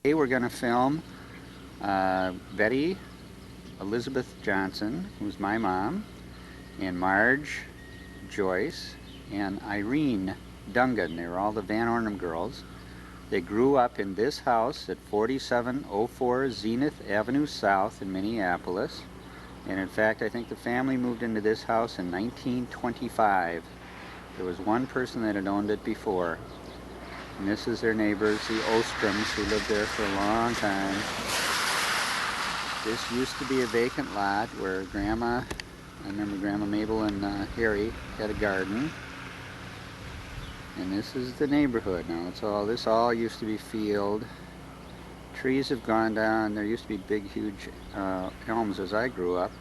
Today we're going to film Betty Elizabeth Johnson, who's my mom, and Marge, Joyce, and Irene Dungan. They were all the Van Ornum girls. They grew up in this house at 4704 Zenith Avenue South in Minneapolis. And in fact, I think the family moved into this house in 1925. There was one person that had owned it before. And this is their neighbors, the Ostroms, who lived there for a long time. This used to be a vacant lot where I remember Grandma Mabel and Harry had a garden. And this is the neighborhood now. This all used to be field. Trees have gone down. There used to be big, huge elms as I grew up,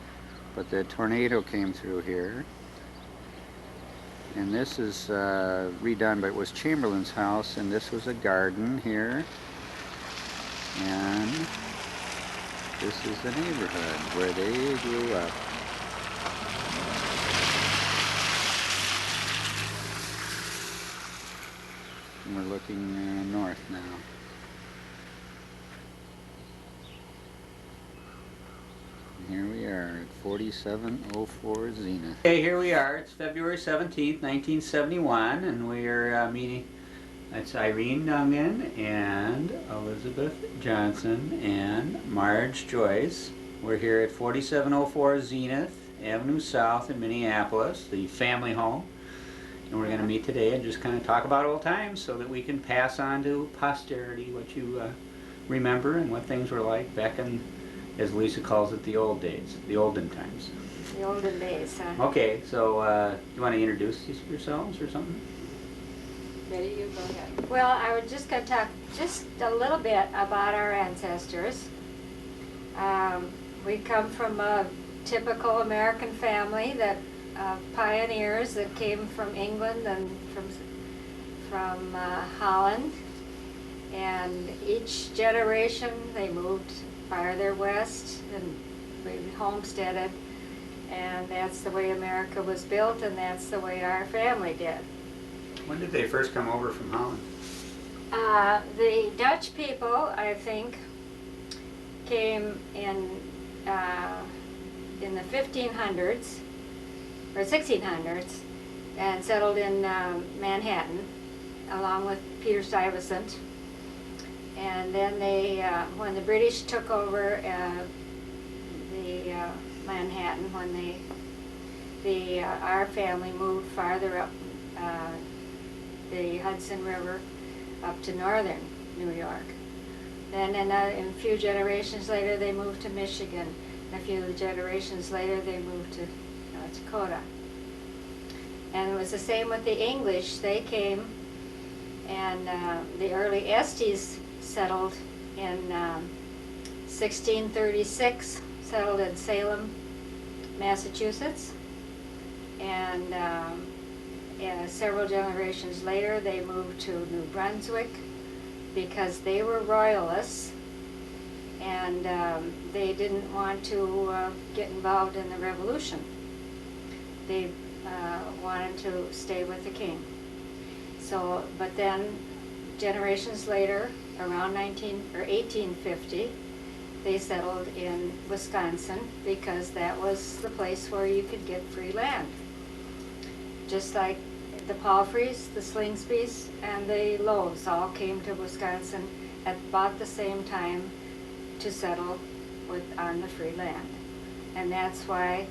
but the tornado came through here. And this is redone, but it was Chamberlain's house, and this was a garden here. And this is the neighborhood where they grew up. And we're looking north now. Here we are at 4704 Zenith. Okay, here we are. It's February 17th, 1971, and we are meeting. That's Irene Dungan and Elizabeth Johnson and Marge Joyce. We're here at 4704 Zenith Avenue South in Minneapolis, the family home. And we're going to meet today and just kind of talk about old times so that we can pass on to posterity what you remember and what things were like back in, as Lisa calls it, the old days, the olden times. The olden days, huh? Okay, so you want to introduce yourselves or something? Betty, you go ahead. Well, I was just going to talk just a little bit about our ancestors. We come from a typical American family that pioneers that came from England and from Holland. And each generation they moved farther west and we homesteaded, and that's the way America was built, and that's the way our family did. When did they first come over from Holland? The Dutch people, I think, came in the 1500s or 1600s and settled in Manhattan along with Peter Stuyvesant. And then they, when the British took over Manhattan, when our family moved farther up the Hudson River up to northern New York. Then in a few generations later they moved to Michigan. And a few generations later they moved to North Dakota. And it was the same with the English. They came, and the early Estes settled in 1636, settled in Salem, Massachusetts, and several generations later they moved to New Brunswick because they were royalists and they didn't want to get involved in the revolution. They wanted to stay with the king. So, but then generations later, around 1850, they settled in Wisconsin because that was the place where you could get free land. Just like the Palfreys, the Slingsbys, and the Lows all came to Wisconsin at about the same time to settle on the free land. And that's why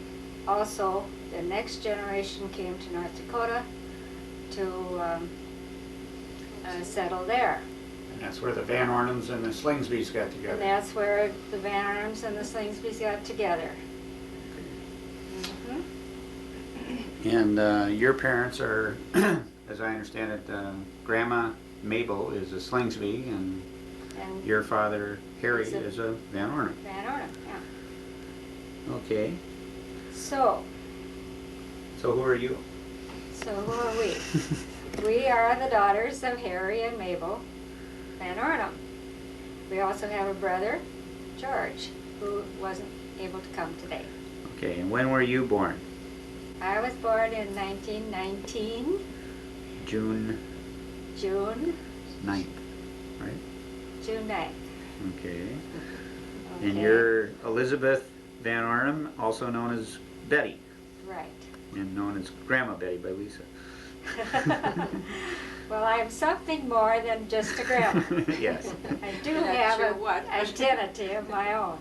also the next generation came to North Dakota to settle there. And that's where the Van Ornums and the Slingsbys got together. And that's where the Van Ornums and the Slingsbys got together. And your parents are, as I understand it, Grandma Mabel is a Slingsby, and your father, Harry, is a Van Ornum. Van Ornum, yeah. Okay. So who are you? So who are we? We are the daughters of Harry and Mabel Van Ornum. We also have a brother, George, who wasn't able to come today. Okay, and when were you born? I was born in 1919. June June 9th, right? June 9th. Okay. Okay. And you're Elizabeth Van Ornum, also known as Betty, Right. and known as Grandma Betty by Lisa. Well, I am something more than just a grandma. Yes. I do Not have sure an what. identity of my own.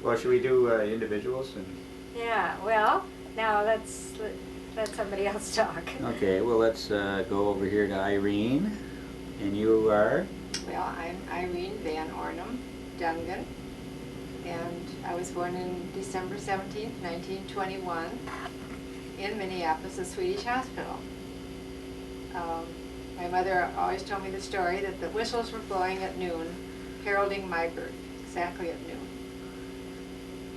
Well, should we do individuals? Yeah, well, now let's let somebody else talk. Okay, well, let's go over here to Irene. And you are? Well, I'm Irene Van Ornum Dungan, and I was born in December 17th, 1921, in Minneapolis, a Swedish hospital. My mother always told me the story that the whistles were blowing at noon, heralding my birth, exactly at noon.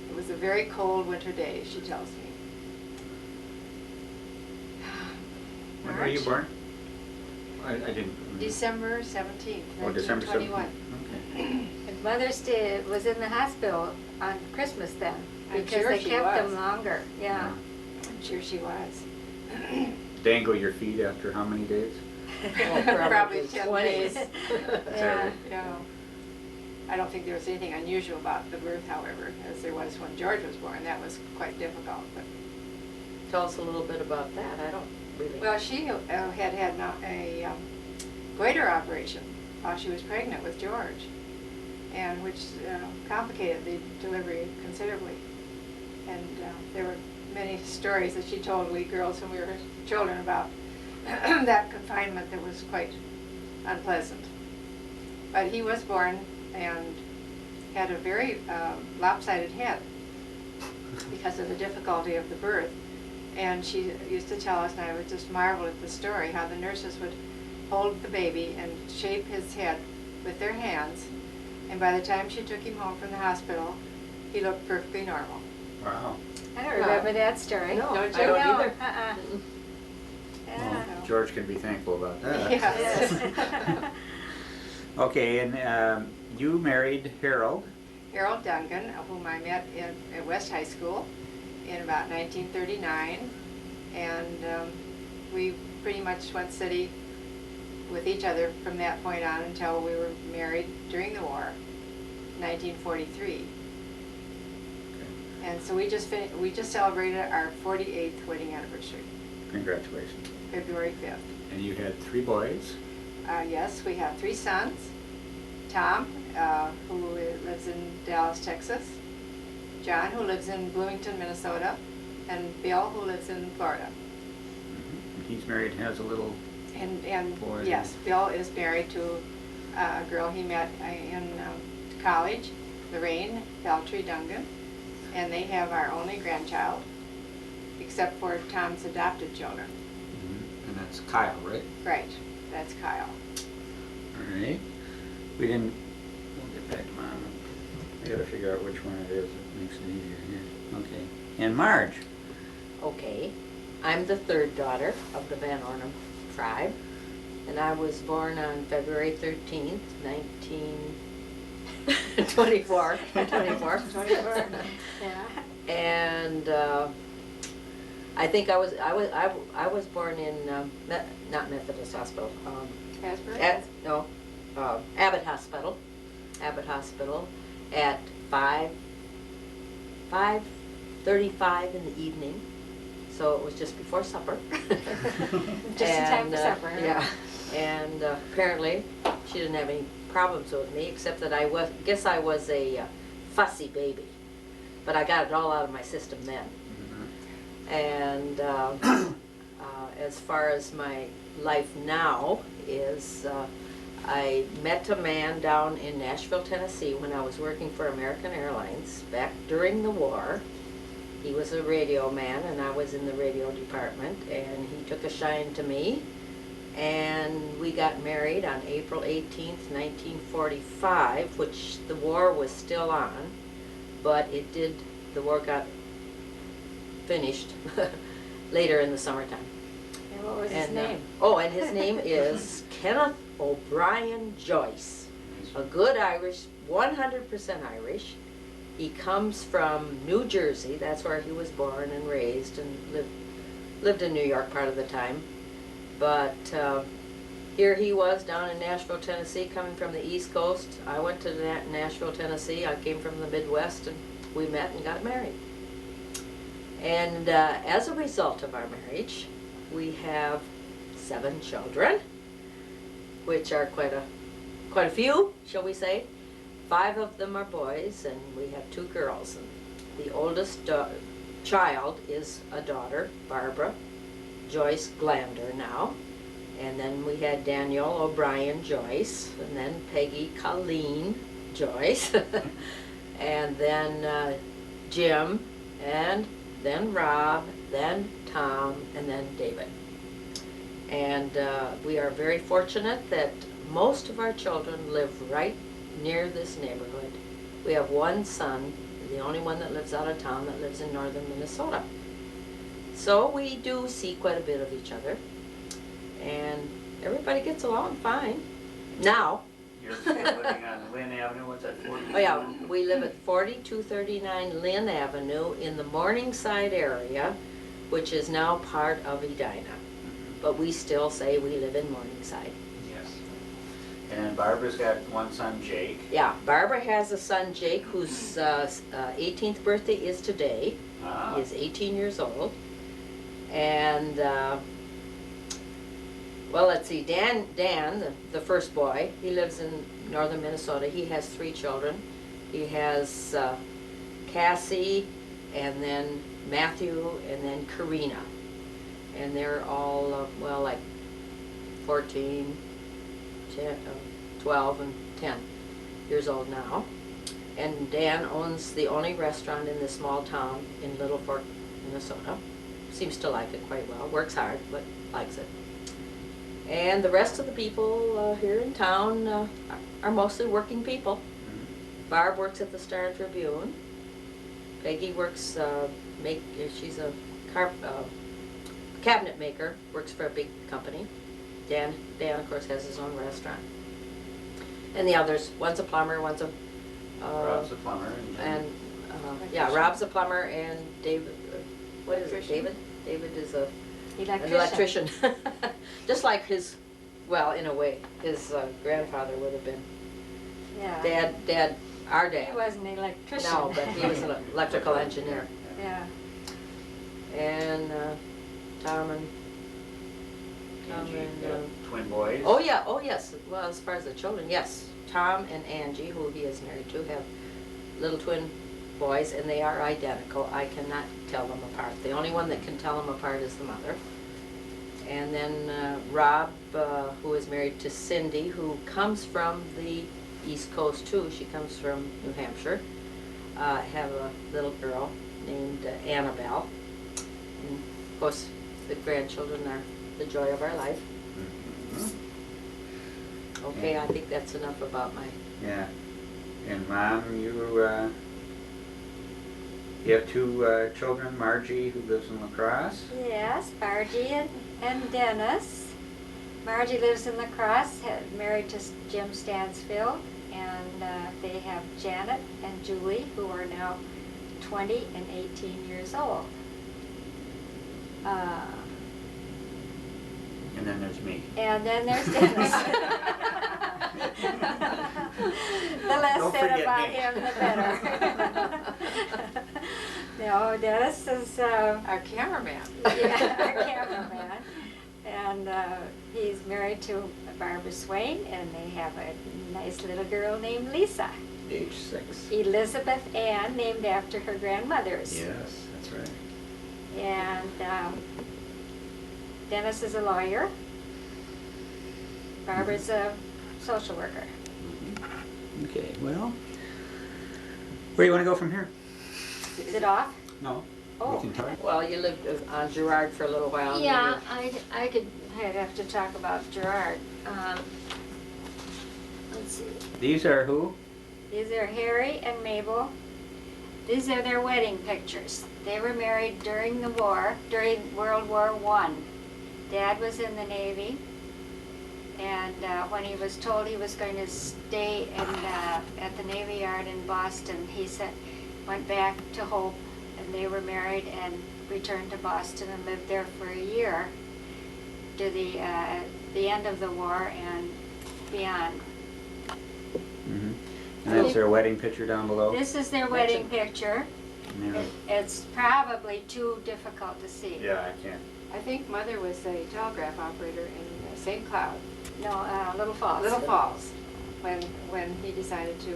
It was a very cold winter day, she tells me. When were you born? I didn't. December 17th, Oh, December 1921. 17th. Okay. And Mother's Day was in the hospital on Christmas then, I'm because sure they she kept was. them longer. Yeah. I'm sure she was. Dangle your feet after how many days? Probably 10 20. days. Yeah. Yeah. I don't think there was anything unusual about the birth, however, as there was when George was born. That was quite difficult. But Tell us a little bit about that. I don't really. well, she had a goiter operation while she was pregnant with George, and which complicated the delivery considerably. And there were many stories that she told we girls when we were children about that confinement that was quite unpleasant. But he was born and had a very lopsided head because of the difficulty of the birth. And she used to tell us, and I would just marvel at the story, how the nurses would hold the baby and shape his head with their hands. And by the time she took him home from the hospital, he looked perfectly normal. Wow. I don't remember that story. No, Don't I you? don't No, either. uh-uh. Yeah. Well, George can be thankful about that. Yes. Okay, and you married Harold. Harold Dungan, whom I met at West High School in about 1939, and we pretty much went steady with each other from that point on until we were married during the war, 1943. And so we just celebrated our 48th wedding anniversary, Congratulations. February 5th. And you had 3 boys. Yes, we have 3 sons. Tom, who lives in Dallas, Texas. John, who lives in Bloomington, Minnesota. And Bill, who lives in Florida. And he's married, has a little And boy. yes, Bill is married to a girl he met in college, Irene Beltry Dungan. And they have our only grandchild, except for Tom's adopted children. And that's Kyle, right? Right, that's Kyle. All right. We'll get back to Mom. I gotta figure out which one it is. It makes it easier here. Okay. And Marge. Okay. I'm the 3rd daughter of the Van Ornum tribe, and I was born on February 13th, 1924. 24. 24. Yeah. And I think I was born in not Methodist Hospital. Asbury? Abbott Hospital. Abbott Hospital at 5:35 in the evening. So it was just before supper. Just in time for supper. Yeah. And apparently she didn't have any problems with me, except that I guess I was a fussy baby. But I got it all out of my system then. And as far as my life now is, I met a man down in Nashville, Tennessee when I was working for American Airlines back during the war. He was a radio man and I was in the radio department, and he took a shine to me, and we got married on April 18th, 1945, which the war was still on, but the war got finished later in the summertime. And what was his name? And his name is Kenneth O'Brien Joyce, a good Irish, 100% Irish. He comes from New Jersey. That's where he was born and raised, and lived in New York part of the time. But here he was down in Nashville, Tennessee, coming from the East Coast. I went to Nashville, Tennessee. I came from the Midwest, and we met and got married. And as a result of our marriage, we have 7 children, which are quite a few, shall we say. 5 of them are boys, and we have 2 girls. And the oldest child is a daughter, Barbara Joyce Glander now. And then we had Daniel O'Brien Joyce, and then Peggy Colleen Joyce, and then Jim, and then Rob, then Tom, and then David. And we are very fortunate that most of our children live right near this neighborhood. We have 1 son, the only one that lives out of town, that lives in northern Minnesota. So we do see quite a bit of each other, and everybody gets along fine. Now. You're still living on Lynn Avenue, what's that, 40? Oh yeah, we live at 4239 Lynn Avenue in the Morningside area, which is now part of Edina. But we still say we live in Morningside. Yes. And then Barbara's got 1 son, Jake. Yeah, Barbara has a son, Jake, whose 18th birthday is today. Ah. He is 18 years old. And, well, let's see, Dan, the first boy, he lives in northern Minnesota. He has 3 children. He has Cassie, and then Matthew, and then Karina. And they're all, well, like 14, 10, 12, and 10 years old now. And Dan owns the only restaurant in this small town in Little Fork, Minnesota. Seems to like it quite well. Works hard, but likes it. And the rest of the people here in town are mostly working people. Mm-hmm. Barb works at the Star Tribune. Peggy works, she's a cabinet maker, works for a big company. Dan, of course, has his own restaurant. And the others, one's a plumber, one's a... Rob's a plumber. Yeah, Rob's a plumber, and David, what is it, David? David is an electrician. Just like his, well, in a way, his grandfather would have been. Yeah. Our dad. He wasn't an electrician. No, but he was an electrical engineer. Yeah. And Tom and Angie, twin boys. oh yeah, oh yes. Well, as far as the children, yes. Tom and Angie, who he is married to, have little twin boys, and they are identical. I cannot tell them apart. The only one that can tell them apart is the mother. And then Rob, who is married to Cindy, who comes from the East Coast too. She comes from New Hampshire. Have a little girl named Annabelle. And of course, the grandchildren are the joy of our life. Mm-hmm. Okay, I think that's enough about my... Yeah. And Mom, you have 2 children, Margie, who lives in La Crosse. Yes, Margie and Dennis. Margie lives in La Crosse, married to Jim Stansfield, and they have Janet and Julie, who are now 20 and 18 years old. And then there's me. And then there's Dennis. The less Don't said forget about me. him, the better. No, Dennis is Our cameraman. yeah, our cameraman, and he's married to Barbara Swain, and they have a nice little girl named Lisa. Age 6. Elizabeth Ann, named after her grandmother's. Yes, that's right. And Dennis is a lawyer. Barbara's a social worker. Okay, well, where do you want to go from here? Is it off? No. Oh. We can talk. Well, you lived on Girard for a little while. and Yeah, then I'd have to talk about Gerard. Let's see. These are who? These are Harry and Mabel. These are their wedding pictures. They were married during the war, during World War I. Dad was in the Navy, and when he was told he was going to stay at the Navy Yard in Boston, he went back to Hope, and they were married and returned to Boston and lived there for a year to the the end of the war and beyond. Mhm. And that's their wedding picture down below? This is their wedding picture. And they were- It's probably too difficult to see. Yeah, I can't. I think Mother was a telegraph operator in St. Cloud, No, Little Falls. Little Falls, when he decided to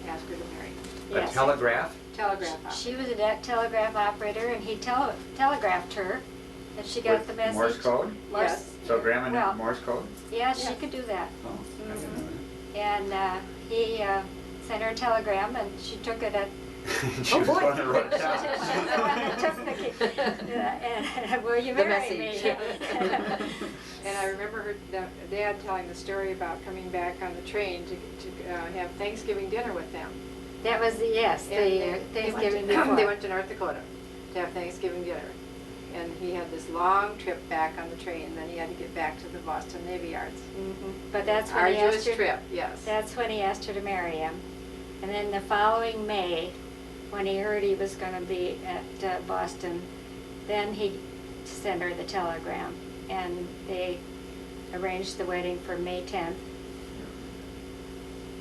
ask her to marry. Yes. telegraph? Telegraph operator. She was a telegraph operator, and he telegraphed her, and she got the message. Morse code? Morse- Yes. So Grandma knew Well, Morse code? Yeah, she Yeah. could do that. Oh, I didn't know And he sent her a telegram, and she took it at. that. She Oh, was boy. the one that wrote it She's the one that took and will you The marry me? message. And I remember her dad telling the story about coming back on the train to have Thanksgiving dinner with them. That was the, yes, And the they Thanksgiving went to, before. they went to North Dakota to have Thanksgiving dinner. And he had this long trip back on the train, and then he had to get back to the Boston Navy Yards. Mhm. But that's when he asked Arduous her. trip, yes. That's when he asked her to marry him. And then the following May, when he heard he was going to be at Boston, then he sent her the telegram. And they arranged the wedding for May 10th.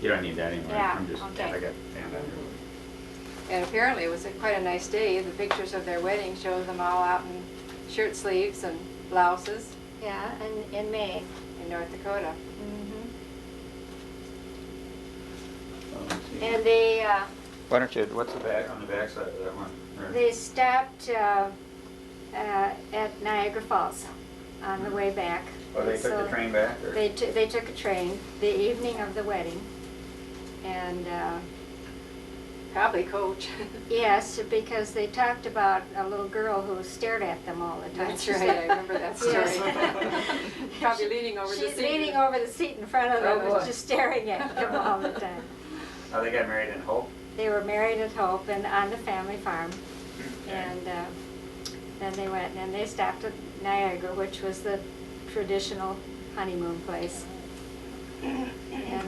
You don't need that anymore. Yeah, I'm just, okay. I got fan on And apparently it was quite a nice day. The pictures of their wedding show them all out in shirt sleeves and blouses Yeah, and in May. in North Dakota. Mhm. it. And they Why don't you, what's the back, on the back side of that one? Or- they stopped at Niagara Falls on the way back. Oh, they took So the train back? Or? They took a train the evening of the wedding. And Probably Coach. yes, because they talked about a little girl who stared at them all the time. That's right, I remember that story. Yes. Probably leaning over the seat. She's leaning over the seat in front of them, Oh, boy. and just staring at them all the time. Oh, they got married in Hope? They were married at Hope and on the family farm. And then they went and they stopped at Niagara, which was the traditional honeymoon place. And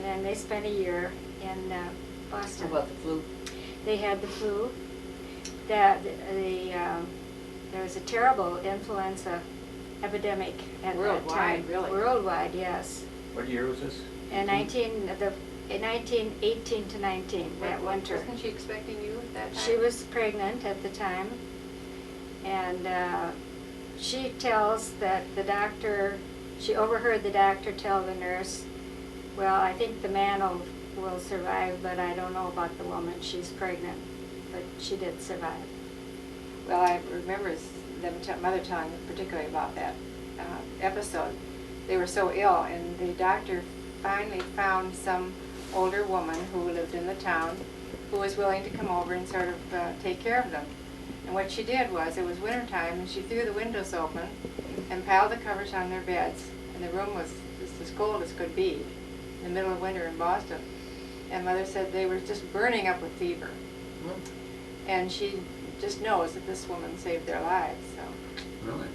then they spent a year in How Boston. about the flu? They had the flu. There was a terrible influenza epidemic at that Worldwide, time. really? Worldwide, yes. What year was this? In 1918 to 19, that winter. Wasn't she expecting you at that time? She was pregnant at the time, and she tells that the doctor, she overheard the doctor tell the nurse, well, I think the man will survive, but I don't know about the woman. She's pregnant, but she did survive. Well, I remember Mother telling particularly about that episode. They were so ill, and the doctor finally found some older woman who lived in the town who was willing to come over and sort of take care of them. And what she did was, it was wintertime, and she threw the windows open and piled the covers on their beds. And the room was just as cold as could be in the middle of winter in Boston. And Mother said they were just burning up with fever. And she just knows that this woman saved their lives. So. Really?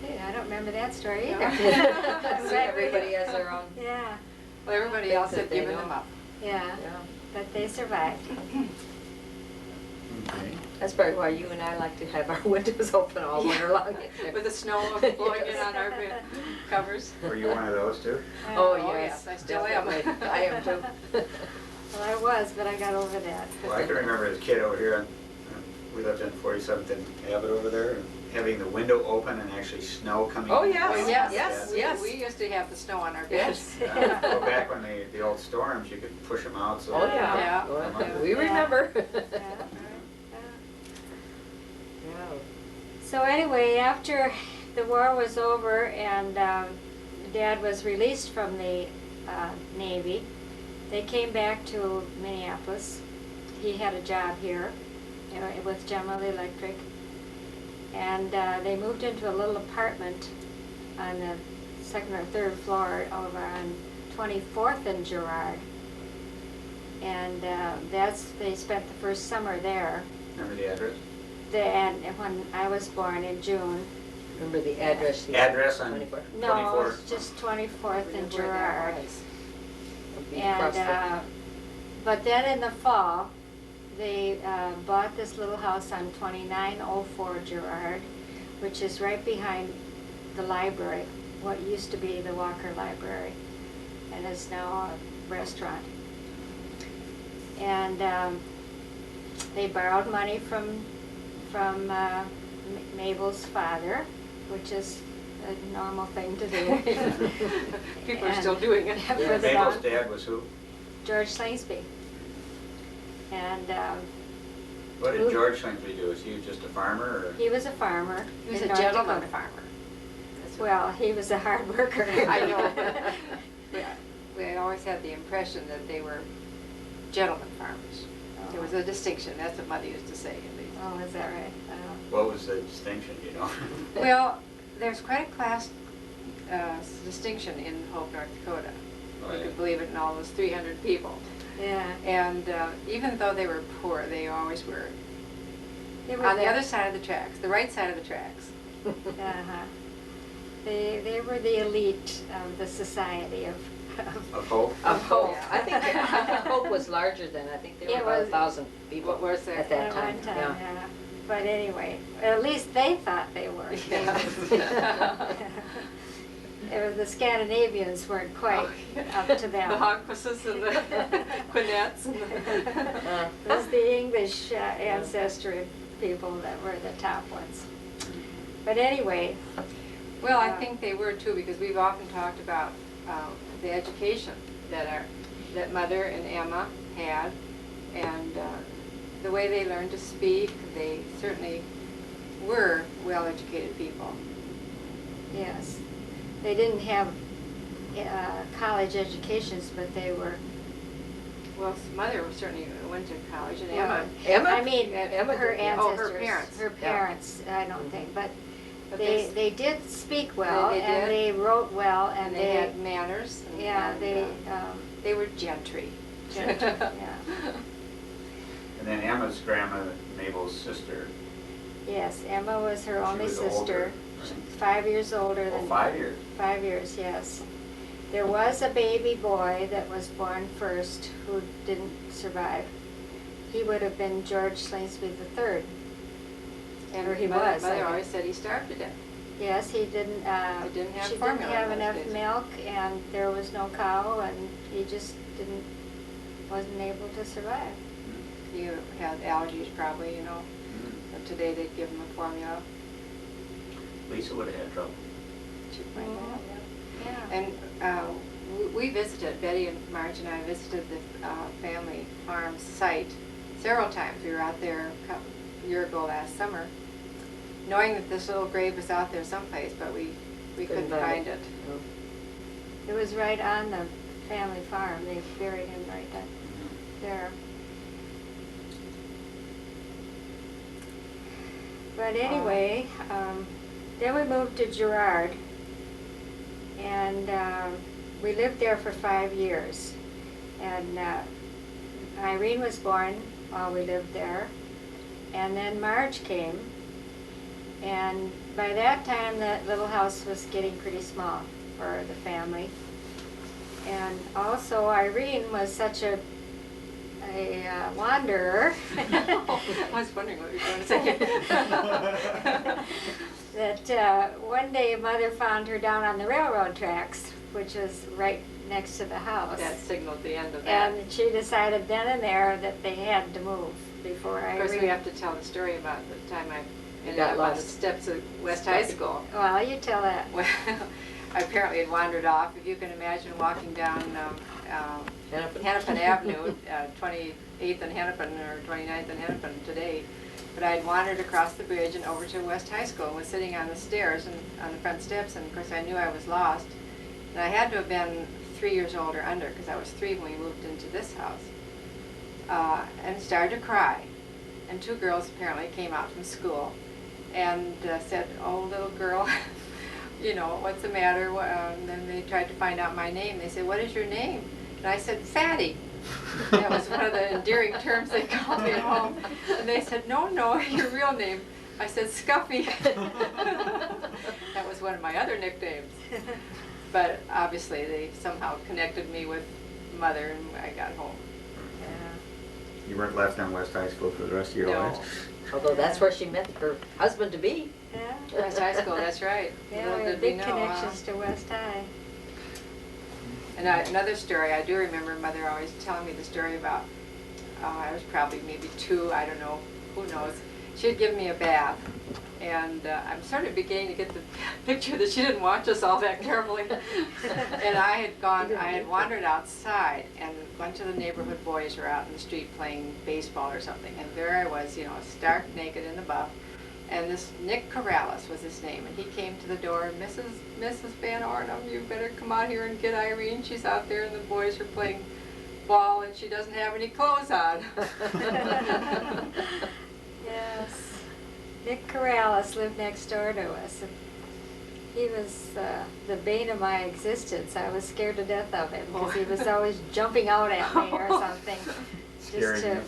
Hey, I don't remember that story No. either. See, everybody has their own. Yeah, Well, everybody Things else that had they given know. them up. yeah, Yeah. but they survived. Okay. That's probably why you and I like to have our windows open all winter long. With the snow blowing in on our covers. Were you one of those too? Oh, Oh, yes. yes, I still am. Definitely. I am too. Well, I was, but I got over that. Well, I can remember as a kid over here, we lived on 47th and Abbott over there, and having the window open and actually snow coming. Oh, yes, Oh, yes, yes, yes. We used to have the snow on our beds. Yes. Yeah. Well, back when the old storms, you could push them out. So Oh, yeah. Yeah. Well, Yeah. we remember. Yeah. Yeah. So anyway, after the war was over and Dad was released from the Navy, they came back to Minneapolis. He had a job here, you know, with General Electric, and they moved into a little apartment on the second or third floor over on 24th and Girard, and they spent the first summer there. Remember the address? And when I was born in June. Remember the address? Address on 24. No, 24th. it's just 24th and Remember where that Girard. was. Would be across And, but then in the fall, they bought this little house on 2904 Girard, which is right behind the library. what used to be the Walker Library, and is now a restaurant. And they borrowed money from Mabel's father, which is a normal thing to do. People are still doing it. For Yeah, the Mabel's dog. dad was who? George Slingsby. And What did George Slingsby do? Was he just a farmer, or? he was a farmer. He was in a North gentleman Dakota. farmer. Well, he was a hard worker. I know. We always had the impression that they were gentleman farmers. There was a distinction, that's what Mother used to say at least. Oh, is that right? What was the distinction, you know? Well, there's quite a class distinction in Hope, North Dakota. Oh, You yeah. could believe it, in all those 300 people. Yeah. And even though they were poor, they always were They were on the other side of the tracks, the right side of the tracks. Uh-huh. They were the elite of the society of Of Hope? Of Hope. Yeah. I think Hope was larger than, I think there It were about was- 1,000 people What was there? at that at time. one time, yeah. But anyway, at least they thought they were. Yeah. It was the Scandinavians weren't quite Oh, yeah. up to them. The Hogwasses and the Quinnettes. And It was the English ancestry people that were the top ones. But anyway, Well, I think they were too, because we've often talked about the education that Mother and Emma had, and the way they learned to speak. They certainly were well-educated people. yes, they didn't have college educations, but they were. Well, Mother certainly went to college, and Well, Emma. I mean, Emma her did, yeah. Oh, ancestors. her parents. Her Yeah. parents, I don't think, but But they did speak well, They and did. they wrote well, and they had manners. And, yeah, and, they were gentry. Gentry, yeah. And then Emma's grandma, Mabel's sister. Yes, Emma was her She only was sister. older, She's right? 5 years older Oh, than 5 years. 5 years, yes. There was a baby boy that was born first who didn't survive. He would have been George Slingsby III. And Or he Mother, was, I Mother guess. always said he starved to death. Yes, he didn't. He didn't have she formula didn't have in those enough days. milk, and there was no cow, and he just wasn't able to survive. He had allergies probably, you know. Mm. But today they'd give him a formula. Lisa would have had trouble. She might Mhm. have, yeah. Yeah. And we visited, Betty and Marge and I visited the family farm site several times. We were out there a year ago last summer, knowing that this little grave was out there someplace, but we couldn't find it. It was right on the family farm. They buried him right there. But anyway, then we moved to Girard, and we lived there for 5 years. And Irene was born while we lived there, and then Marge came, and by that time that little house was getting pretty small for the family. And also Irene was such a wanderer. I was wondering what you were going to say. That one day Mother found her down on the railroad tracks, which was right next to the house. That signaled the end of that. And she decided then and there that they had to move before Of Irene. course, we have to tell the story about the time I ended got up on the lost. steps of West High School. Well, you tell that. Well, I apparently had wandered off. If you can imagine walking down Hennepin Avenue, 28th and Hennepin, or 29th and Hennepin today. But I had wandered across the bridge and over to West High School and was sitting on the stairs and on the front steps, and of course I knew I was lost. And I had to have been 3 years old or under, because I was 3 when we moved into this house. And started to cry. And 2 girls apparently came out from school and said, "Oh, little girl, you know, what's the matter?" And then they tried to find out my name. They said, "What is your name?" And I said, "Fatty." That was one of the endearing terms they called me at home. And they said, no, your real name." I said, "Scuffy." That was one of my other nicknames. But obviously they somehow connected me with Mother, and I got home. You weren't left on West High School for the rest of your No. life? Although that's where she met her husband-to-be. Yeah. West High School, that's right. Yeah, Little we did have we big know, connections to West High. And another story, I do remember Mother always telling me the story about, I was probably maybe 2, I don't know, who knows. She'd give me a bath, and I'm sort of beginning to get the picture that she didn't watch us all that carefully. And I had wandered outside, and a bunch of the neighborhood boys were out in the street playing baseball or something, and there I was, you know, stark naked in the buff. And this Nick Corrales was his name, and he came to the door, Mrs. Van Ornum, you better come out here and get Irene. She's out there, and the boys are playing ball, and she doesn't have any clothes on. Yes. Nick Corrales lived next door to us. He was the bane of my existence. I was scared to death of him because he was always jumping out at me or something. Scaring you.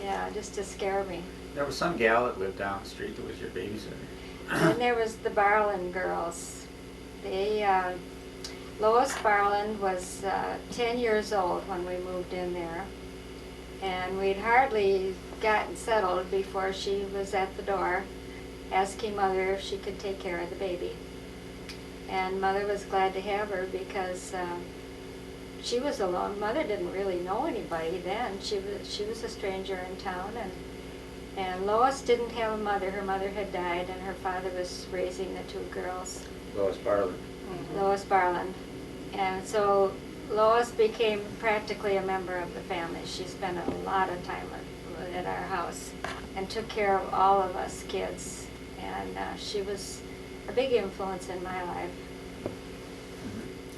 Yeah, just to scare me. There was some gal that lived down the street that was your babysitter. Then there was the Barland girls. Lois Barland was 10 years old when we moved in there. And we'd hardly gotten settled before she was at the door asking Mother if she could take care of the baby. And Mother was glad to have her because she was alone. Mother didn't really know anybody then. She was a stranger in town, and Lois didn't have a mother. Her mother had died, and her father was raising the 2 girls. Lois Barland. Mm-hmm. Lois Barland. And so Lois became practically a member of the family. She spent a lot of time at our house and took care of all of us kids. And she was a big influence in my life.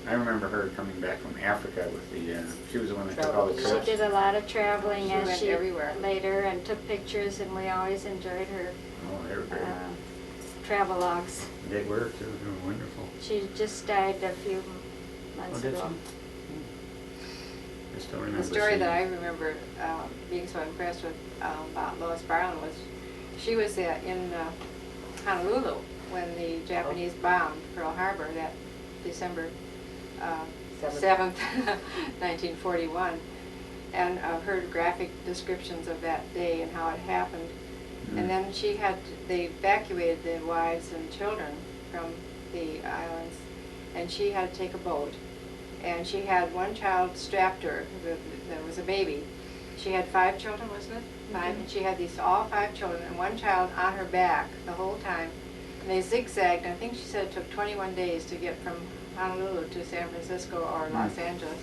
I remember her coming back from Africa with the, she was the one that took all the She trips. did a lot of traveling She and went she everywhere. later and took pictures, and we always enjoyed her Oh, they were great. travelogues. They were too, they were wonderful. She just died a few months Oh, did ago. I still remember The story seeing that I her. remember being so impressed with about Lois Barland was she was in Honolulu when the Japanese bombed Pearl Harbor that December 7th, 1941, and heard graphic descriptions of that day and how it happened. And then they evacuated the wives and children from the islands, and she had to take a boat. And she had one child strapped to her, that was a baby. She had 5 children, wasn't it? 5, and she had all 5 children, and one child on her back the whole time. And they zigzagged, I think she said it took 21 days to get from Honolulu to San Francisco or Los Angeles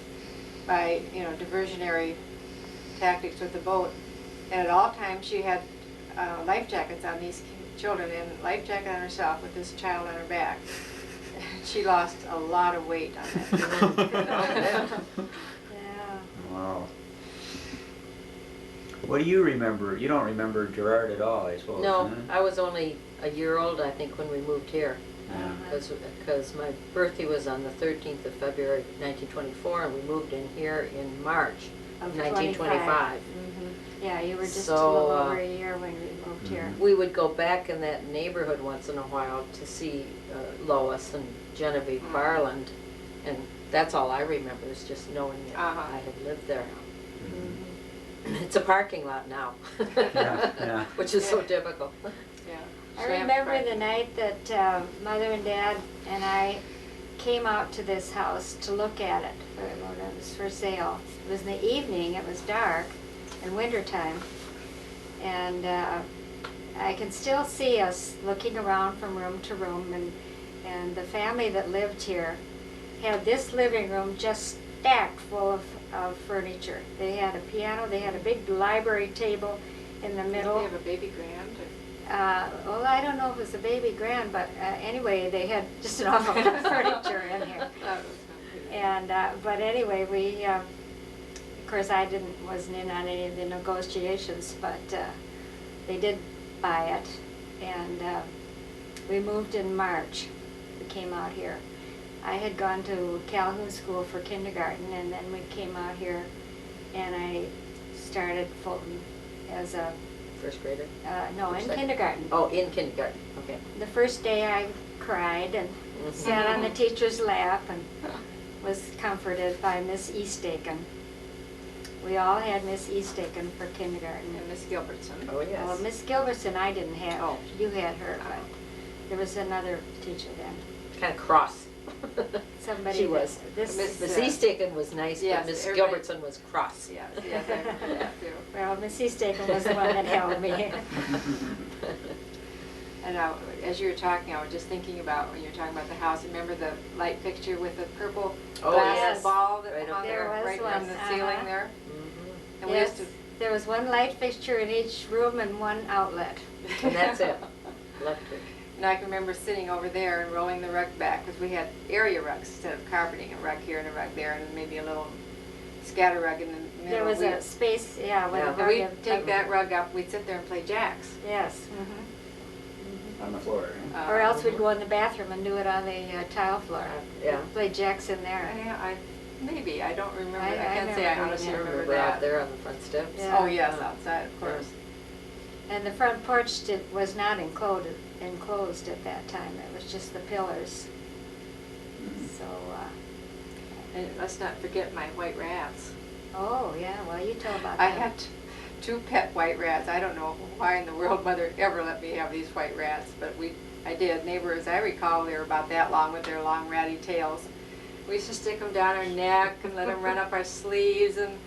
by, diversionary tactics with the boat. And at all times she had life jackets on these children and life jacket on herself with this child on her back. She lost a lot of weight on that. Yeah. Wow. What do you remember? You don't remember Gerard at all, I suppose, No, huh? I was only a year old, I think, when we moved here. Yeah. Because my birthday was on the 13th of February 1924, and we moved in here in March of 1925. Yeah, you were just So, a little over a year when we moved here. We would go back in that neighborhood once in a while to see Lois and Genevieve Barland, and that's all I remember is just knowing that I had lived there. It's a parking lot now, Yeah. which is so typical. Yeah. I remember the night that Mother and Dad and I came out to this house to look at it when it was for sale. It was in the evening, it was dark, in wintertime, and I can still see us looking around from room to room, and the family that lived here had this living room just stacked full of furniture. They had a piano, they had a big library table in the middle. Did they have a baby grand? Well, I don't know if it was a baby grand, but anyway, they had just an awful lot of furniture in here. And but anyway, we of course I wasn't in on any of the negotiations, but they did buy it, and we moved in March. We came out here. I had gone to Calhoun School for kindergarten, and then we came out here, and I started Fulton as a First grader? no, in Second? kindergarten. Oh, in kindergarten, okay. The first day I cried and sat on the teacher's lap and was comforted by Miss Eastaken. We all had Miss Eastaken for kindergarten. And Miss Gilbertson. Oh, yes. Well, Miss Gilbertson I didn't have. Oh. You had her, but There was another teacher then. Kind of cross. Somebody She that- was. this- Miss Eastaken was nice, Yes, but Miss everybody- Gilbertson was cross. Yes, yes, I remember that too. Well, Miss Eastaken was the one that held me. And as you were talking, I was just thinking about when you were talking about the house. Remember the light fixture with the purple Oh, glass yes. ball that Right up hung there. there, There was right one, from the ceiling uh-huh. there? Mhm. And we Yes, used to. there was one light fixture in each room and one outlet. And that's it. Electric. And I can remember sitting over there and rolling the rug back, because we had area rugs instead of carpeting, a rug here and a rug there, and maybe a little scatter rug in the middle. There was a space, yeah, with Yeah. a And rug we'd of- take that rug up, we'd sit there and play jacks. Yes. On the floor. Or else we'd go in the bathroom and do it on the tile floor. Yeah. Play jacks in there. Maybe, I don't remember, I I can't say I remember honestly doing that. remember We're out that. there on the front steps. Yeah. Oh, yes, outside, of course. And the front porch was not enclosed at that time. It was just the pillars. So, And let's not forget my white rats. oh, yeah, well, you tell about I that. had two pet white rats. I don't know why in the world Mother ever let me have these white rats, but I did. Neighbors, I recall, they were about that long with their long ratty tails. We used to stick them down our neck and let them run up our sleeves, and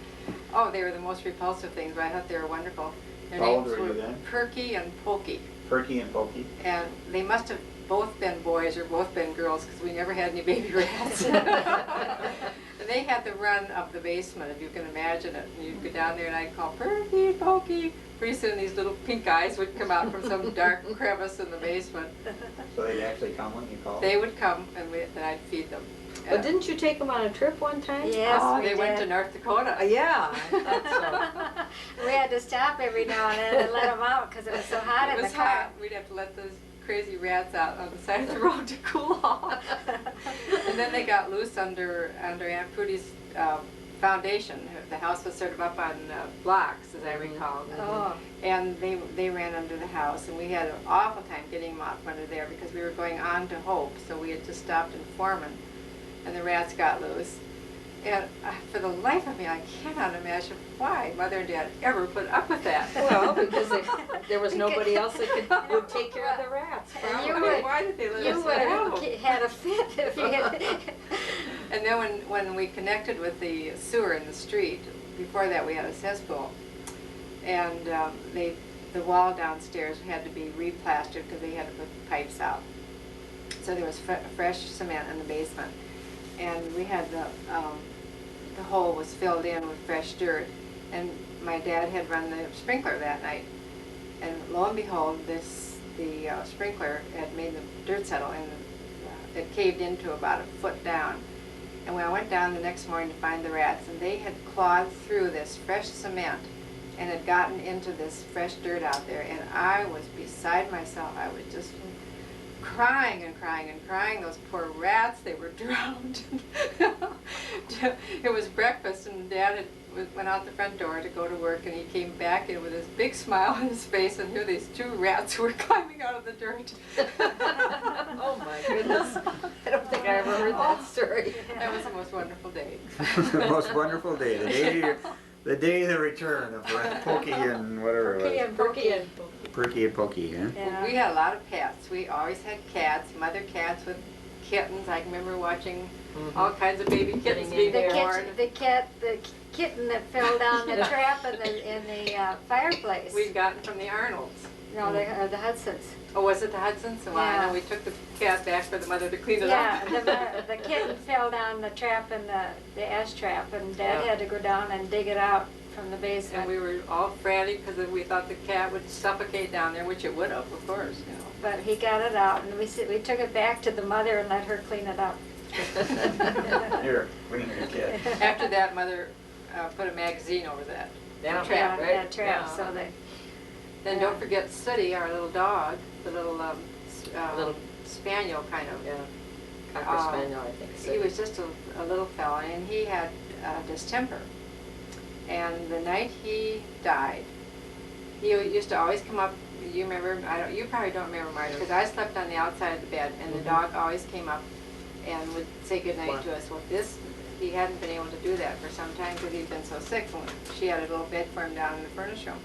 oh, they were the most repulsive things, but I thought they were wonderful. Their How old names were you were then? Perky and Pokey, Perky and Pokey. and they must have both been boys or both been girls, because we never had any baby rats. And they had the run of the basement, if you can imagine it. And you'd go down there and I'd call, Perky, Pokey. Pretty soon these little pink eyes would come out from some dark crevice in the basement. So they'd actually come when you called? They would come and then I'd feed them. But didn't you take them on a trip one time? Yes, Oh, we they went to did. North Dakota. Yeah, I thought We had to stop every now and then and let them out because it was so hot It in the was car. hot. We'd have to let those crazy rats out on the side of the road to cool off. And then they got loose under Aunt Prudy's foundation. The house was sort of up on blocks, as I recall. Oh, And they ran under the house, and we had an awful time getting them out from under there because we were going on to Hope, so we had just stopped in Foreman, and the rats got loose. And for the life of me, I cannot imagine why Mother and Dad ever put up with that. well, because there was nobody else that would take care of the rats. And you Probably. would- Why did they let you us would have have them? had a fit if you had. And then when we connected with the sewer in the street, before that we had a cesspool, and the wall downstairs had to be replastered because they had to put pipes out. So there was fresh cement in the basement, and we had the hole was filled in with fresh dirt, and my dad had run the sprinkler that night, and lo and behold, the sprinkler had made the dirt settle, and it caved into about a foot down. And when I went down the next morning to find the rats, and they had clawed through this fresh cement and had gotten into this fresh dirt out there, and I was beside myself. I was just crying and crying and crying. Those poor rats, they were drowned. It was breakfast, and Dad went out the front door to go to work, and he came back in with this big smile on his face, and here these two rats were climbing out of the dirt. Oh my goodness. I don't think I ever heard that story. That was the most wonderful day. The most wonderful day, the day of the return of Pokey and whatever Perky it and was. Perky and Perky and Pokey, huh? Yeah. We had a lot of pets. We always had cats, mother cats with kittens. I can remember watching all kinds of baby kittens being The born. the kitten that fell down the trap in the fireplace. We'd gotten from the Arnolds. No, the Hudsons. Oh, was it the Hudsons? So I Yeah. know we took the cat back for the mother to clean it Yeah, up. the kitten fell down the trap in the ash trap, and Dad Yeah. had to go down and dig it out from the basement. And we were all frantic because we thought the cat would suffocate down there, which it would have, of course. You know. But he got it out, and we took it back to the mother and let her clean it up. Here, bring your kid. After that, Mother put a magazine over that. Yeah, trap, Yeah, right? that trap, Yeah. so they. Then don't forget Sooty, our little dog, the little Little- spaniel kind of. Yeah, Cocker Spaniel, I think. He was just a little fella, and he had distemper. And the night he died, he used to always come up. You remember? You probably don't remember, Marge, because I slept on the outside of the bed, and the dog always came up and would say goodnight to us. Well, he hadn't been able to do that for some time because he'd been so sick. She had a little bed for him down in the furnace room.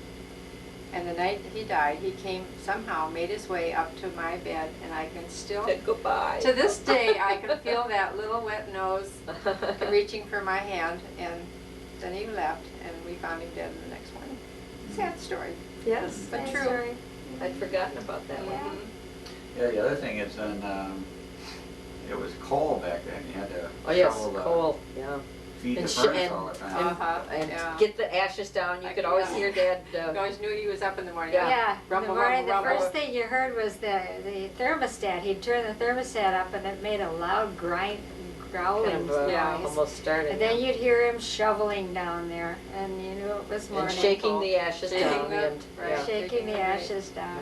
And the night he died, he came somehow, made his way up to my bed, and I can still, Said goodbye. to this day, I can feel that little wet nose reaching for my hand, and then he left, and we found him dead the next morning. Sad story, Yes, but Nice true. story. I'd forgotten about that Yeah. one. Yeah, the other thing is it was coal back then. You had to Oh, yes, shovel the, coal, yeah. feed the And furnace all the time. Uh-huh, And yeah. get the ashes down, you could always hear Dad, You always knew he was up in the morning. Yeah. Yeah, in the Rumble, morning, the rumble, first rumble. thing you heard was the thermostat. He'd turn the thermostat up and it made a loud growling kind of, Yeah. noise. almost started. And then you'd hear him shoveling down there, and you knew it was And morning. shaking the ashes Shaking down, the- and, right. yeah. Shaking the Shaking, right. ashes down.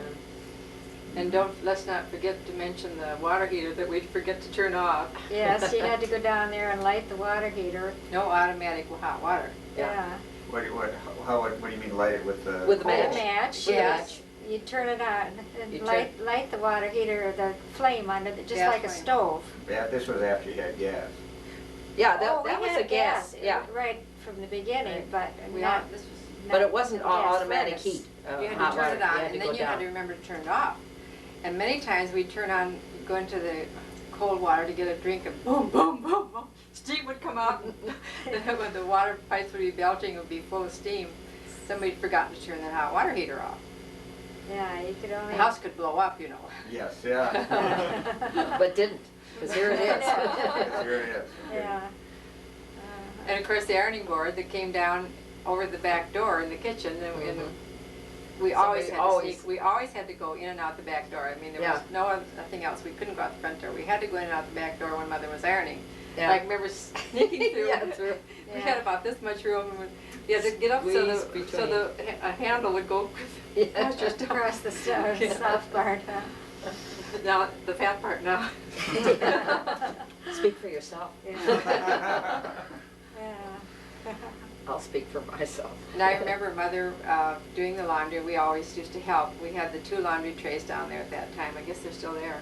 And let's not forget to mention the water heater that we'd forget to turn off. Yes, you had to go down there and light the water heater. No automatic hot water. Yeah. Yeah. What do you mean light it with the With the coal? With a match. match, With a yes. match. You turn it on You and turn- light the water heater, the flame under it, just Gas like a flame. stove. Yeah, this was after you had gas. Yeah, Oh, that we was had a gas, yeah. Right from the beginning, but We not. this was, But it wasn't gas automatic furnace. heat. you had hot to turn water. it on, You had to and go then you had down. to remember to turn it off. And many times we'd turn on, go into the cold water to get a drink, and boom, boom, boom, boom, steam would come out, and when the water pipes would be belching, it would be full of steam. Somebody'd forgotten to turn that hot water heater off. Yeah, you could The only. house could blow up, you know. Yes, yeah. But didn't, because here it is. Yeah. Here it is. Yeah. And of course, the ironing board that came down over the back door in the kitchen, and Mhm. we always Somebody had to always- sneak, we always had to go in and out the back door. I mean, there was nothing else. We couldn't go out the front door. We had to go in and out the back door when Mother was ironing. Yeah. I remember sneaking through. Yeah, through. We Yeah. had about this much room. And you had to get up so Squeeze the between. a handle would go Yeah. just Across the soft part, huh? now the fat part now. Speak for yourself. Yeah. I'll speak for myself. And I remember Mother doing the laundry. We always used to help. We had the 2 laundry trays down there at that time. I guess they're still there.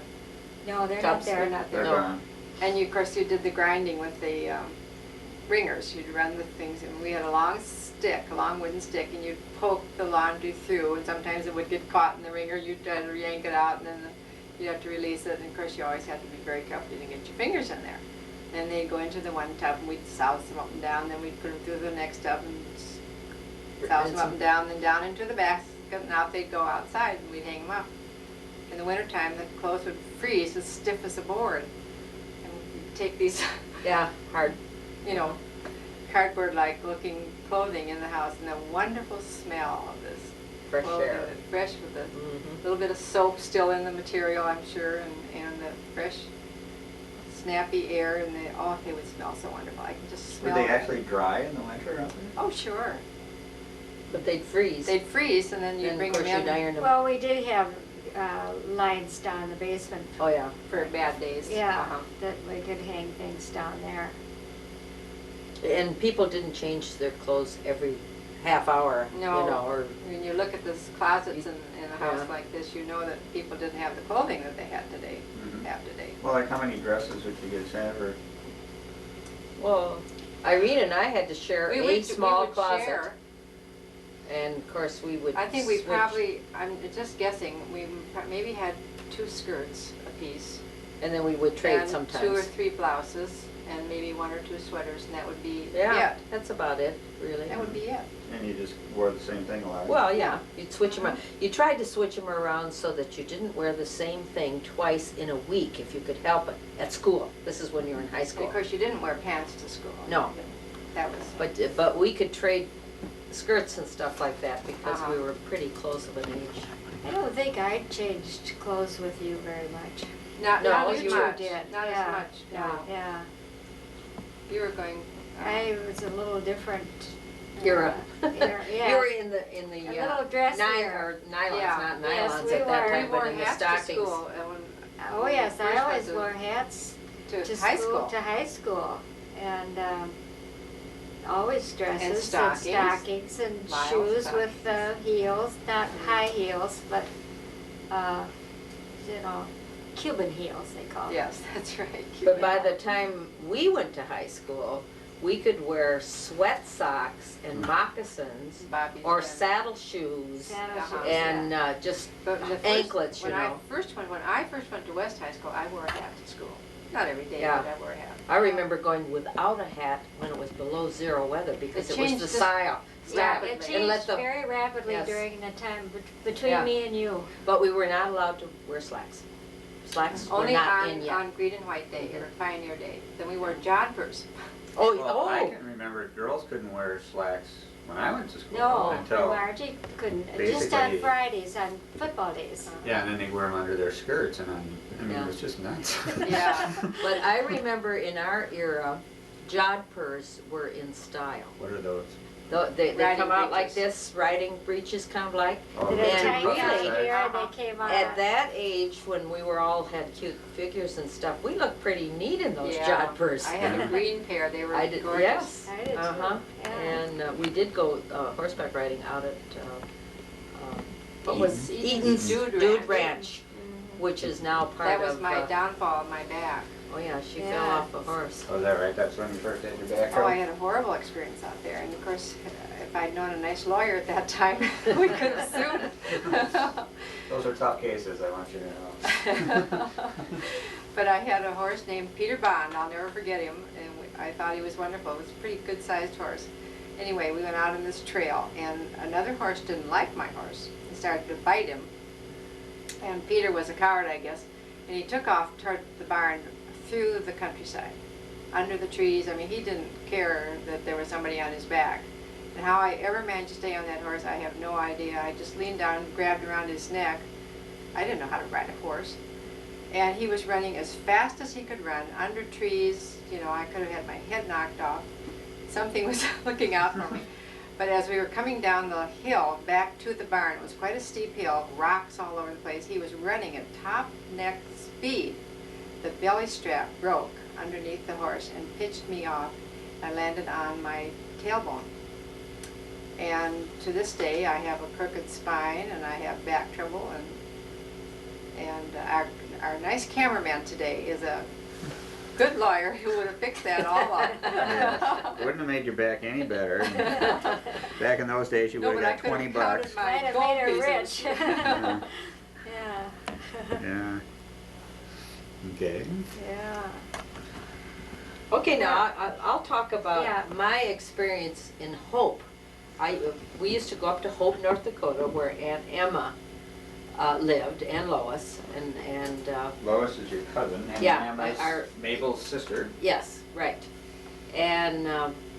No, they're not Cups, there. They're not They're there. gone. And you, of course, you did the grinding with the wringers. You'd run the things, and we had a long stick, a long wooden stick, and you'd poke the laundry through, and sometimes it would get caught in the wringer. You'd try to yank it out, and then you'd have to release it. And of course, you always had to be very careful you didn't get your fingers in there. And they'd go into the one tub, and we'd souse them up and down. Then we'd put them through the next tub and souse them up and down, then down into the basket, and out they'd go outside, and we'd hang them up. In the wintertime, the clothes would freeze as stiff as a board. And we'd take these, Yeah, hard. you know, cardboard-like looking clothing in the house, and the wonderful smell of this Fresh clothing, air. fresh with a Mhm. little bit of soap still in the material, I'm sure, and the fresh, snappy air, and they would smell so wonderful. I can just Would smell they them. actually dry in the winter out there? Oh, sure. But they'd freeze. They'd freeze, and then you'd And bring of course them you'd in iron them. Well, we did have lines down in the basement. Oh, yeah. for bad days. Yeah, Uh-huh. that we could hang things down there. And people didn't change their clothes every half hour, No. you know, or, When you look at this closets in a house Yeah. like this, you know that people didn't have the clothing that they had today, Mhm. have today. Well, like how many dresses would you get sent or? well, Irene and I had to share We a would- small we would closet. share. And of course, we would I think we switch. probably, I'm just guessing, we maybe had 2 skirts apiece. And then we would trade and sometimes. 2 or 3 blouses, and maybe 1 or 2 sweaters, and that would be Yeah, it. that's about it, really. That would be it. And you just wore the same thing a lot? Well, yeah, you'd switch them around. You tried to switch them around so that you didn't wear the same thing twice in a week if you could help it, at school. This is when you were in high school. Of course, you didn't wear pants to school. No. That was, But we could trade skirts and stuff like that because Uh-huh. we were pretty close of an age. I don't think I changed clothes with you very much. not No, as you much. did. Not Yeah. as much, no. Yeah, You were going. I was a little different. Era. Yeah. You were in the A little dressier. nylons, Yeah. not Yes, nylons we at that were. time, We but wore in the hats to stockings. school, and when Oh, yes, I First always was a- wore hats to to high school. to high school, and always dresses And stockings. stockings and Mild shoes stockings. with heels, not high heels, but you know, Cuban heels they call them. Yes, that's right. But by the time we went to high school, we could wear sweat socks and moccasins Bobby's or been- saddle shoes Saddle Uh-huh. shoes, and just But the first- anklets, you when I know. when I first went to West High School, I wore a hat to school. Not every day, Yeah. but I wore a hat. I remember going without a hat when it was below 0 weather because It it was changed the just style. Yeah, rapidly. it And changed let the- very rapidly Yes. during the time between Yeah. me and you. But we were not allowed to wear slacks. Slacks were Only not in on, yet. on Green and White Day or Pioneer Day. Then we wore jompers. Oh, Well, I oh, can remember girls couldn't wear slacks when I went to school No, until, Margie couldn't, just basically- on Fridays, on football days. yeah, and then they wear them under their skirts, and I mean, Yeah. it was just nuts. Yeah. but I remember in our era, jodhpurs were in style. What are those? They Riding come out like breeches. this, riding breeches kind of like. Oh, Did those they And tighten big up bucks, really- here and Uh-huh. they came out? At that age, when we were all had cute figures and stuff, we looked pretty neat in those Yeah. jodhpurs. I had a green pair. They were I did, gorgeous. yes. I did too. Uh-huh. Yeah. And we did go horseback riding out at what was Eaton's Dude Dude Ranch. Ranch, which is now part That of. was my downfall of my back. Oh yeah, she fell Yeah. off a horse. Oh, is that right? That's when you first had your back Oh, I out? had a horrible experience out there. And of course, if I'd known a nice lawyer at that time, we could have sued. Those are tough cases, I want you to know. But I had a horse named Peter Bond. I'll never forget him. And I thought he was wonderful. It was a pretty good sized horse. Anyway, we went out on this trail and another horse didn't like my horse and started to bite him. And Peter was a coward, I guess. And he took off toward the barn through the countryside, under the trees. I mean, he didn't care that there was somebody on his back. And how I ever managed to stay on that horse, I have no idea. I just leaned down, grabbed around his neck. I didn't know how to ride a horse. And he was running as fast as he could run, under trees. You know, I could have had my head knocked off. Something was looking out for me. But as we were coming down the hill back to the barn, it was quite a steep hill, rocks all over the place. He was running at top neck speed. The belly strap broke underneath the horse and pitched me off. I landed on my tailbone. And to this day, I have a crooked spine and I have back trouble. And our nice cameraman today is a good lawyer who would have fixed that all up. Yeah. Wouldn't have made your back any better. Back in those days, you No, would but I have got could 20 have bucks. counted my Might have gold made her pieces. rich. Yeah. Yeah. Yeah. Okay. Yeah. Okay, now I'll talk about Yeah. my experience in Hope. We used to go up to Hope, North Dakota, where Aunt Emma lived, and Lois, and Lois is your cousin, and Yeah, Emma's our- Mabel's sister. yes, right. And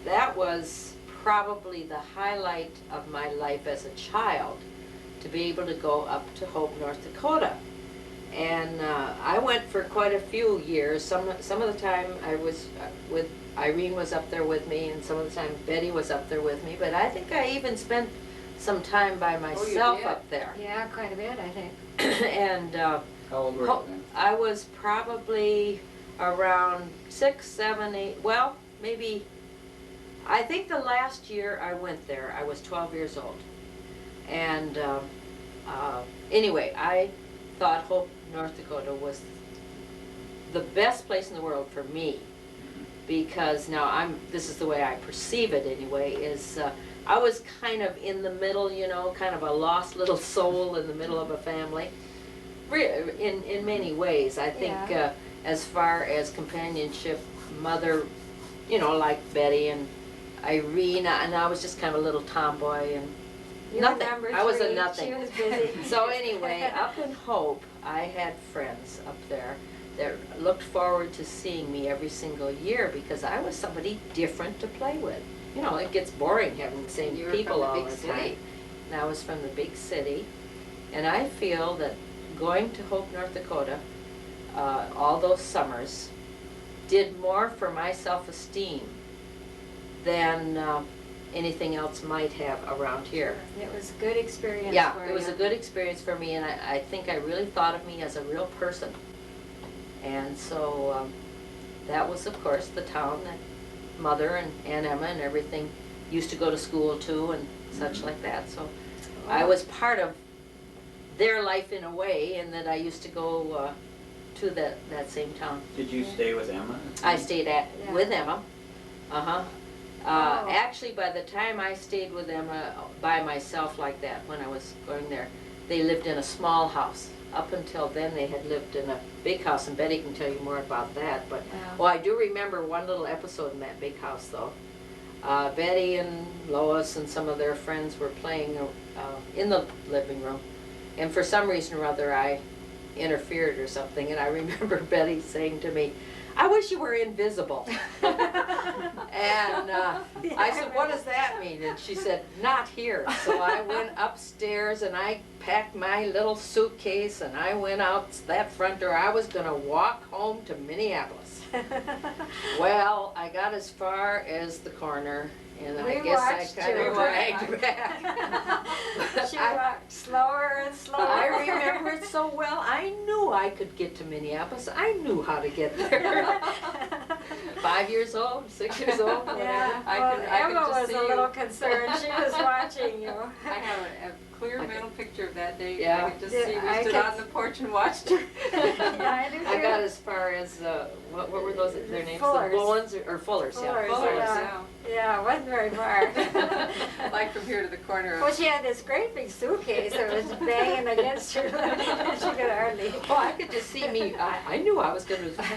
that was probably the highlight of my life as a child, to be able to go up to Hope, North Dakota. And I went for quite a few years. Some of the time I was with Irene was up there with me, and some of the time Betty was up there with me. But I think I even spent some time by myself did? up there. Yeah, quite a bit, I think. And How old were you then? I was probably around 6, 7, 8. Well, maybe. I think the last year I went there, I was 12 years old. And anyway, I thought Hope, North Dakota was the best place in the world for me, because now this is the way I perceive it anyway, is I was kind of in the middle, you know, kind of a lost little soul in the middle of a family. In many ways, I think Yeah. as far as companionship, mother, you know, like Betty and Irene, and I was just kind of a little tomboy and You were nothing. number I was a three. nothing. She was busy. So anyway, up in Hope, I had friends up there that looked forward to seeing me every single year because I was somebody different to play with. You know, it gets boring having the same You were people from the all big the time. city. And I was from the big city, and I feel that going to Hope, North Dakota, all those summers, did more for my self-esteem than anything else might have around here. It was a good experience Yeah, for it was you. a good experience for me, and I think I really thought of me as a real person. And so that was, of course, the town that Mother and Aunt Emma and everything used to go to school to and such like that. So I was part of their life in a way, in that I used to go to that same town. Did you stay with Emma? I stayed Yeah. with Emma Uh-huh. Oh. Actually, by the time I stayed with them by myself like that, when I was going there, they lived in a small house. Up until then, they had lived in a big house, and Betty can tell you more about that. But Wow. well, I do remember one little episode in that big house, though. Betty and Lois and some of their friends were playing in the living room, and for some reason or other, I interfered or something. And I remember Betty saying to me, "I wish you were invisible." And I said, "What does that mean?" And she said, "Not here." So I went upstairs and I packed my little suitcase and I went out that front door. I was going to walk home to Minneapolis. Well, I got as far as the corner, and I We guess watched I kind you. of dragged back. She I- walked slower and slower. I remember it so well. I knew I could get to Minneapolis. I knew how to get there. 5 years old, 6 years old, whatever. Yeah, I well, could Emma just was see a you. little concerned. She was watching you. I have a clear mental picture of that day. Yeah. I could just Yeah, see, I we stood could- on the porch and watched her. Yeah, I do I too. got as far as, what were those, their names? Fullers. The Bullens or Fullers, yeah. Fullers, Fullers, yeah. Yeah, it wasn't very far. Like from here to the corner Well, of, she had this great big suitcase that was banging against her. She could hardly. Oh, I could just see me, I knew I was gonna sleep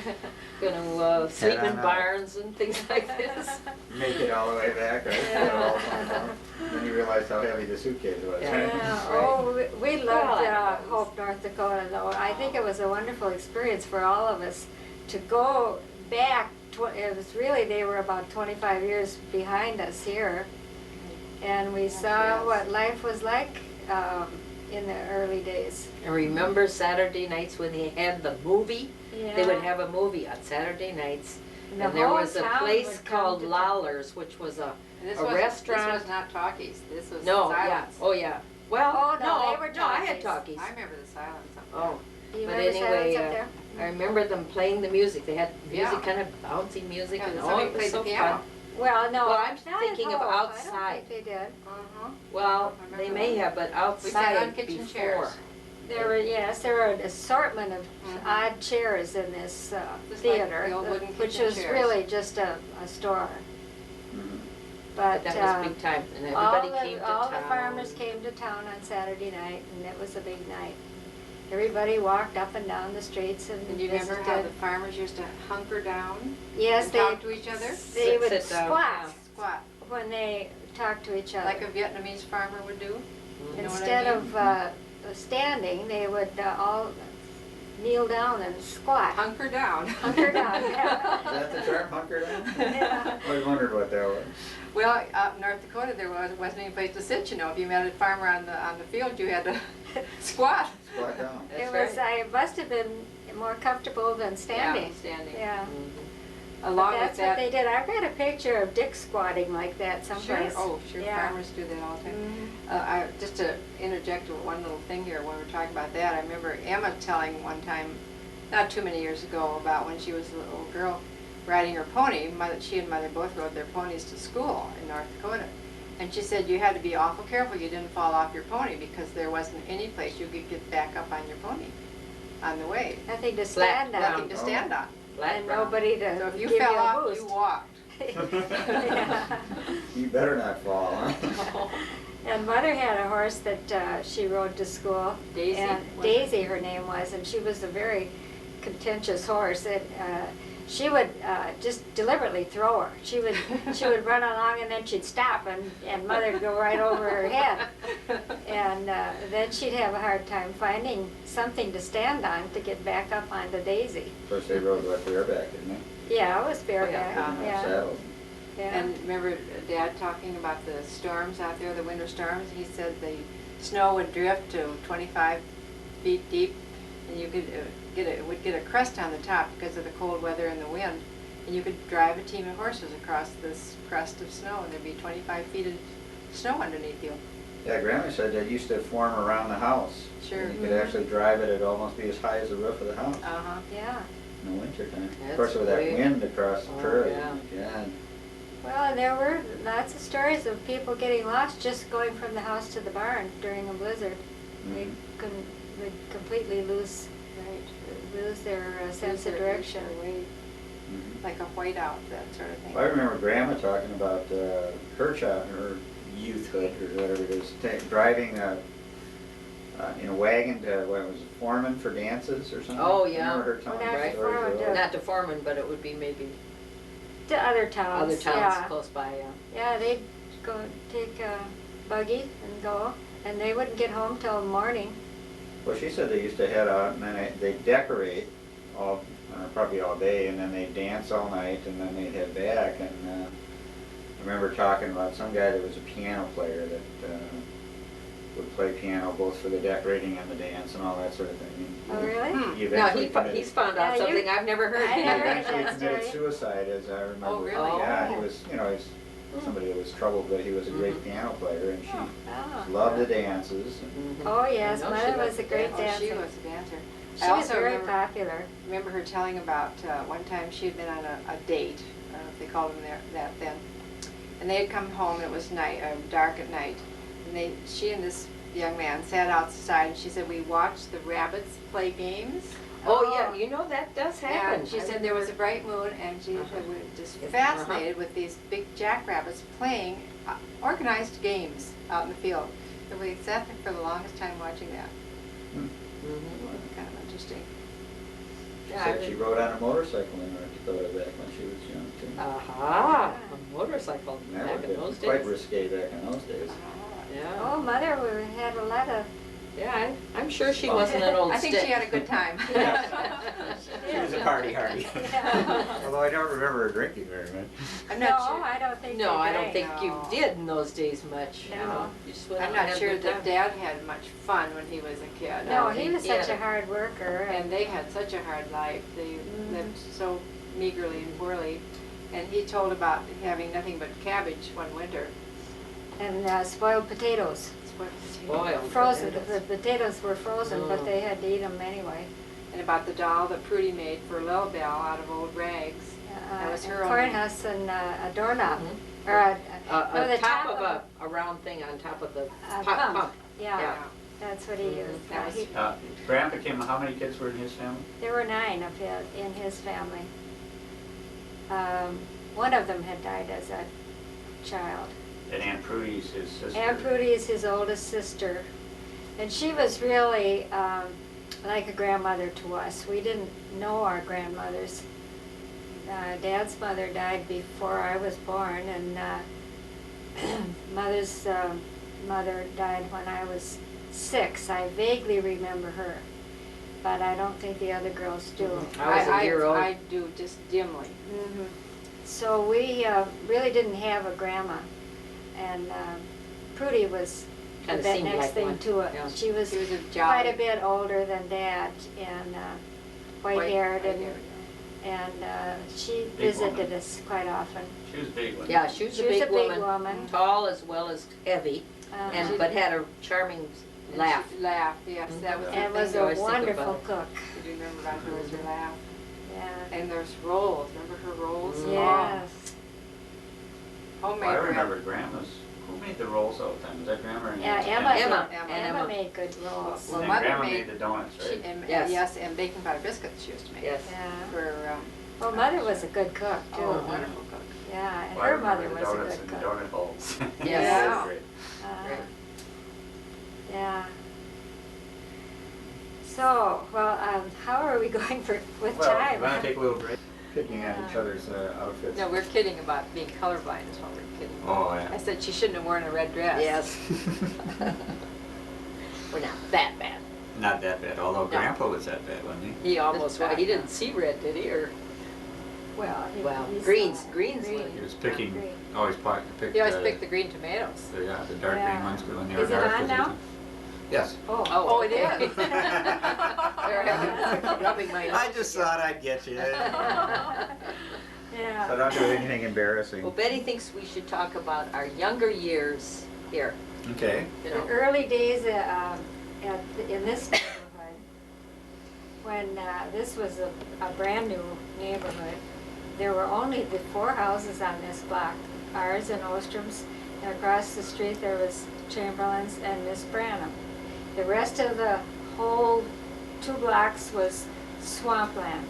Head in on barns and things like this. Make it all the way back, right? Yeah. Then you realize how heavy the suitcase was, Yeah. right? Yeah, oh, we Well, loved I was- Hope, North Dakota, though. I think it was a wonderful experience for all of us to go back. It was really, they were about 25 years behind us here. And we saw yes. what life was like in the early days. And remember Saturday nights when they had the movie? They would have a movie on Saturday nights. And the And there whole was a town place would come called to town. Lawler's, which was and this a was, restaurant. This was not talkies, this was No, silence. yeah, oh yeah. Well, Oh, no, no, they were no, I had talkies. talkies. I remember the silence up there. Oh, Do you but remember anyway, Silence up there? I remember them playing the music. They had music, Yeah. kind of bouncy music, Yeah, and somebody it was played so the piano. fun. Well, no. Well, I'm not at thinking of Hope. I don't outside. think they did. Uh-huh. Well, I they remember may that. have, but We sat on outside kitchen before. chairs. There were, yes, there were an assortment of Mhm. odd chairs in this Just like theater, the old wooden which kitchen was chairs. really just a store. Mhm. But That was big time, and all everybody came to all town. the farmers came to town on Saturday night, and it was a big night. Everybody walked up and down the streets and And you remember how the visited. farmers used to hunker down Yes, and they, talk to each other? they would Sit down, squat Squat, when they talked to each other. like a Vietnamese farmer would do? Mhm. You know what I Instead mean? of standing, they would all kneel down and squat. Hunker down. Hunker down, yeah. Is that the term, hunker down? Yeah. I always wondered what that was. Well, up in North Dakota, there wasn't any place to sit, you know. If you met a farmer on the field, you had to squat. Squat down. It was, it must have been more comfortable than standing. Yeah, standing. Yeah. Mhm. But Along with that's what that. they did. I've got a picture of Dick squatting like that Sure, someplace. oh, sure, Yeah. farmers do that all the time. Mhm. Just to interject one little thing here, when we're talking about that, I remember Emma telling one time, not too many years ago, about when she was a little girl riding her pony. She and Mother both rode their ponies to school in North Dakota. And she said you had to be awful careful you didn't fall off your pony because there wasn't any place you could get back up on your pony on the way. Nothing to stand on. Nothing to stand on. Flat And ground. nobody to So if you give fell you a off, boost. you walked. Yeah. You better not fall, huh? And Mother had a horse that she rode to school. Daisy, And was it? Daisy, her name was, and she was a very contentious horse. And she would just deliberately throw her. She would run along and then she'd stop, and Mother would go right over her head. And then she'd have a hard time finding something to stand on to get back up onto Daisy. First they rode with bareback, didn't they? Yeah, it was bareback. yeah. Didn't have Yeah, saddles. yeah. And remember Dad talking about the storms out there, the winter storms? He said the snow would drift to 25 feet deep, and you could would get a crust on the top because of the cold weather and the wind, and you could drive a team of horses across this crust of snow, and there'd be 25 feet of snow underneath you. Yeah, Grandma said that used to form around the house. Sure. And you could actually drive it, it'd almost be as high as the roof of the house Uh-huh. Yeah. in the wintertime. That's Of course, with that great. wind across the Oh, prairie. yeah. God. Well, and there were lots of stories of people getting lost just going from the house to the barn during a blizzard. They Mhm. would completely lose their sense of direction. like a whiteout, that sort of thing. I remember Grandma talking about her youthhood, or whatever it is, driving in a wagon to, what was it, Foreman for dances or something? Oh, yeah. Remember her telling Well, that's the stories Foreman, of yeah. those? Not to Foreman, but it would be maybe To other towns. other towns Yeah. close by, Yeah, they'd go take a buggy and go, and they wouldn't get home till morning. Well, she said they used to head out and then they'd decorate probably all day, and then they'd dance all night, and then they'd head back. And I remember talking about some guy that was a piano player that would play piano both for the decorating and the dance and all that sort of thing. Oh, really? He No, eventually he's found out Yeah, you- something I've never heard. I He never heard eventually that committed story. suicide, as I remember. Oh, really? Yeah, he Oh. was, he's somebody that was troubled, but he was a great piano player, and she Oh, loved the dances. And Mhm. oh yes, I know she Mother loved was a to great dance. Oh, she dancer. was a dancer. She I was also very remember, popular. remember her telling about one time she had been on a date, I don't know if they called them that then, and they had come home and it was night, dark at night, and she and this young man sat outside, and she said, we watched the rabbits play games. Oh, yeah, you know, that does happen. And she said there was a bright moon, and she Uh-huh. was just Yes, fascinated with these big jackrabbits playing organized games out in the field. And we sat there for the longest time watching that. Mhm. It was kind of interesting. she Yeah, said she rode on a motorcycle in North Dakota back when she was young, too. Aha, a motorcycle And that back would in have those been quite days. risque back in those days. Yeah, Oh, Mother had a lot of. yeah, I'm sure she wasn't an old I think stick. she had a good time. She was a party hardy. Yeah. Although I don't remember her drinking very much. I'm No, not sure. I don't think. No, they I don't drank. think you No. did in those days much. You No. know. You just went I'm out not and had a sure good that time. Dad had much fun when he was a kid. No, he was Yeah. such a hard worker. And they had such a hard life. They lived so meagerly and poorly. And he told about having nothing but cabbage one winter. And spoiled potatoes. Spoiled. Frozen. potatoes. The potatoes were frozen, but Mm. they had to eat them anyway. And about the doll that Prudy made for Lil Bell out of old rags. That was her corn only- husk and a doorknob. Mhm. Or no, A the top of a round thing on top of the a pump. Yeah, Yeah. that's what he Mhm. used. That was- Grandpa came, how many kids were in his family? There were 9 of his in his family. One of them had died as a child. And Aunt Prudy's his sister. Aunt Prudy is his oldest sister, and she was really like a grandmother to us. We didn't know our grandmothers. Dad's mother died before I was born, and Mother's mother died when I was 6. I vaguely remember her, but I don't think the other girls do. I was a year old. I do just dimly. Mhm. So we really didn't have a grandma, and Prudy was the Kinda seemed next like thing one. to it. Yeah. She was She was a quite jolly. a bit older than Dad, and white-haired, white-haired. and she Big visited woman. us quite often. She was big one. Yeah, she was She a was big a big woman, woman. tall as well as heavy, Uh, but had a charming And laugh. she laughed, yes, that was the and thing. was I a always think about wonderful it. cook. You remember about her was her laugh. Yeah. And there's rolls, remember her rolls? Mm. Yes. Homemade Well, I bread. remember Grandma's, who made the rolls all the time? Was that Grandma or Aunt? Yeah, Emma. Emma. Emma. Emma made good rolls. Well, And Mother Grandma made- made the donuts, right? Yes. Yes, and baking powder biscuits she used to make. Yes. Yeah. For, Well, Mother was a good cook too. oh, wonderful cook. Yeah, and Well, I her remember mother the was a donuts good and the cook. donut holes. Yes. That was great. Uh, Yeah. So, well, how are we going with Well, time? we're gonna take a little break. Picking on each other's outfits. No, we're kidding about being colorblind is what we're kidding. Oh, I yeah. said she shouldn't have worn a red dress. Yes. We're not that bad. Not that bad, although Grandpa was that bad, wasn't he? He almost, That's right. he didn't see red, did he, or? Well, Well, he's, greens uh, was- He was picking, Green. always picked. He always picked the green tomatoes. the dark Yeah. green ones when they were Is it dark. on 'cause now? Yes. Oh, Oh, it okay. is. They're rubbing my I nose just again. thought I'd get you. So yeah. don't do anything embarrassing. Well, Betty thinks we should talk about our younger years here, Okay. you The know. early days in this neighborhood, when this was a brand new neighborhood, there were only the 4 houses on this block, ours and Ostrom's, and across the street there was Chamberlain's and Miss Branham. The rest of the whole 2 blocks was swampland.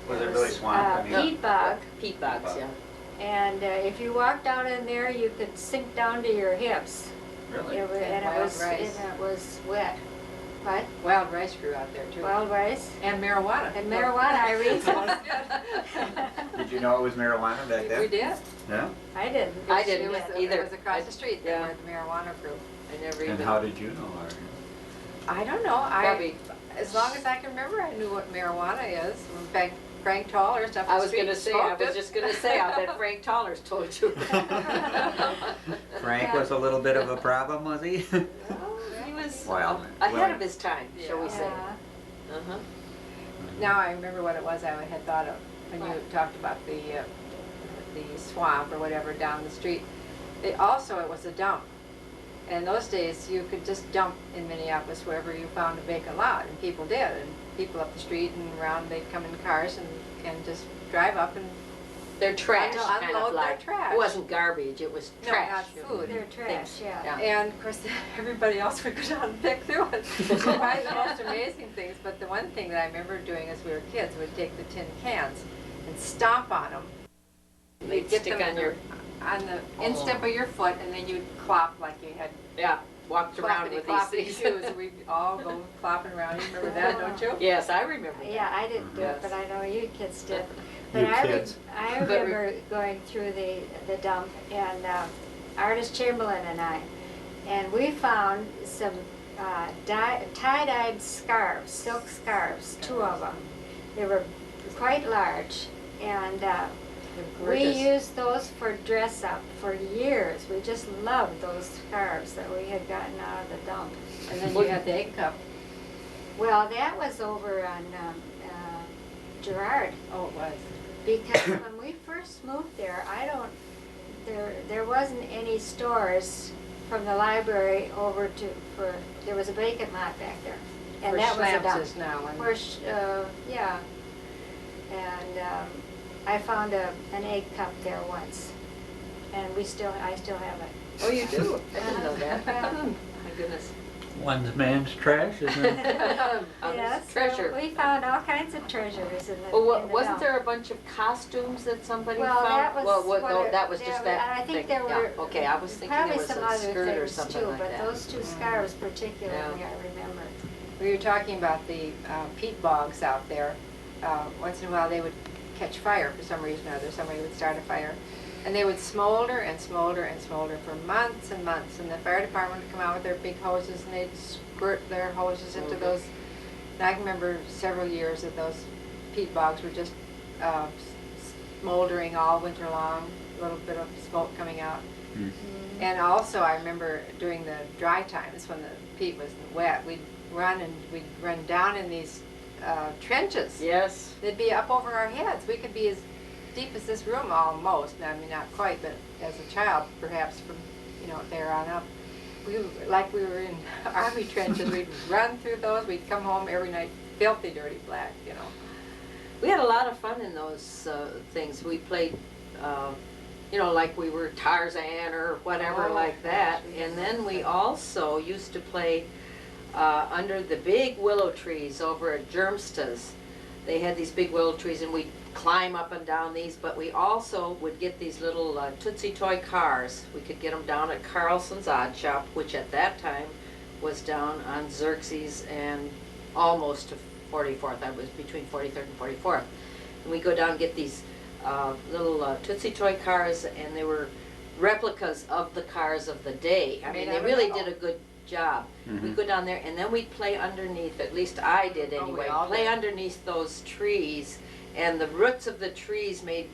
Was it really swamp? I mean- Peat bog, Peat bogs, yeah. and if you walked down in there, you could sink down to your hips. Really? It was, And and it wild was, rice. and it was wet. What? Wild rice grew out there too. Wild rice? And marijuana. And marijuana, Irene. Did you know it was marijuana back We then? did. Yeah? I didn't. I didn't It either. was across the street Yeah. where the marijuana grew. I never And even. how did you know, Irene? I don't know. Probably. As long as I can remember, I knew what marijuana is. In fact, Frank Toller stuff. I was gonna say, I was just gonna say, I bet Frank Toller's told you. Frank was a little bit of a problem, was he? He was Well, ahead of his time, shall we say. Yeah. Uh-huh. Now I remember what it was I had thought of when you What? talked about the swamp or whatever down the street. It was a dump. And in those days, you could just dump in Minneapolis wherever you found a vacant lot, and people did. And people up the street and around, they'd come in cars and just drive up and They're trash, Unload kind of their like. trash. It wasn't garbage, it was No, trash. not food. They're trash, yeah. Yeah. And of course, everybody else would go down and pick through it. Find the most amazing things. But the one thing that I remember doing as we were kids would take the tin cans and stomp on them. They'd stick on your, on the instep of your foot, and then you'd clop like you had yeah, walked around with these cloppity things. shoes. And we'd all go clopping around. You remember that, don't you? Yes, I remember that. Yeah, I didn't do it, Yes. but I know you kids did. But You I, kids. I But remember going through the dump, and Artist Chamberlain and I, and we found some tie-dyed scarves, silk scarves, 2 of them. They were quite large, and we Gorgeous. used those for dress up for years. We just loved those scarves that we had gotten out of the dump. And then you had the egg cup. Well, that was over on Girard. Oh, it was. Because when we first moved there, there wasn't any stores from the library over there was a vacant lot back there. And Where that was a Schnapp's dump. is now. And Where, yeah. And I found an egg cup there once. And I still have it. Oh, you do? I didn't know that. Yeah. My goodness. One man's trash, isn't it? Yes, so Treasure. we found all kinds of treasures in the Well, in the wasn't dump. there a bunch of costumes that somebody Well, found? that was Well, what no, it- that was just that I think thing. there Yeah, were okay, I was thinking there probably was some a other skirt or things something too, like but that. those 2 scarves particularly, Yeah. I remember. we were talking about the peat bogs out there. Once in a while, they would catch fire for some reason or other. Somebody would start a fire. And they would smolder and smolder and smolder for months and months. And the fire department would come out with their big hoses, and they'd squirt their hoses into those. And I can remember several years that those peat bogs were just smoldering all winter long, a little bit of smoke coming out. Hmm. And also, I remember during the dry times when the peat was wet, we'd run down in these trenches. Yes. They'd be up over our heads. We could be as deep as this room almost. I mean, not quite, but as a child, perhaps from there on up. We were in army trenches. We'd run through those. We'd come home every night, filthy, dirty black. We had a lot of fun in those things. We played, like we were Tarzan or whatever Oh, like that. gosh, we And did then we that. also used to play under the big willow trees over at Germsta's. They had these big willow trees, and we'd climb up and down these, but we also would get these little Tootsie Toy cars. We could get them down at Carlson's Odd Shop, which at that time was down on Xerxes and almost to 44th. I was between 43rd and 44th. And we'd go down and get these little Tootsie Toy cars, and they were replicas of the cars of the day. I mean, Made they out of really metal. did a good job. Mhm. We'd go down there, and then we'd play underneath, at least I did Oh, we anyway, all play did. underneath those trees, and the roots of the trees made,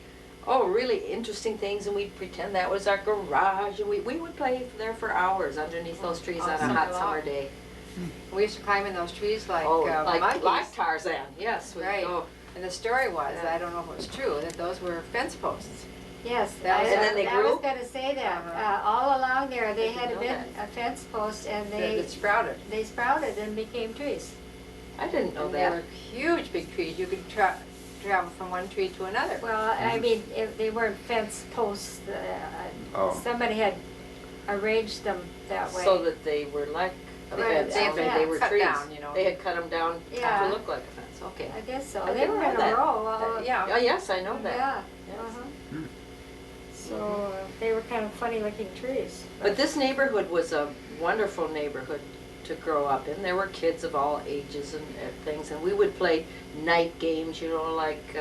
really interesting things, and we'd pretend that was our garage, and we would play there for hours underneath those trees on a Awesome. hot summer day. We used to climb in those trees like like monkeys. Tarzan, yes. we'd Right. go. And the story was, Yeah. I don't know if it was true, that those were fence posts. Yes, That was- And then they I was grew? gonna say that. Uh-huh. All along there, they I had didn't been know a fence post, and That sprouted. they sprouted and became trees. I didn't know And they that. were huge, big trees. You could travel from one tree to another. Well, I mean, they weren't fence posts. Oh. Somebody had arranged them that way. So that they were like a Right, fence, they only had they were cut trees. down, They had cut them down Yeah. to look like a fence. Yes, okay. I guess so. I They didn't were know in a that. row. Yeah. Oh, yes, I know that. Yeah. Yes. Uh-huh. Hmm. So they were kind of funny looking trees. But this neighborhood was a wonderful neighborhood to grow up in. There were kids of all ages and things, and we would play night games, you know, like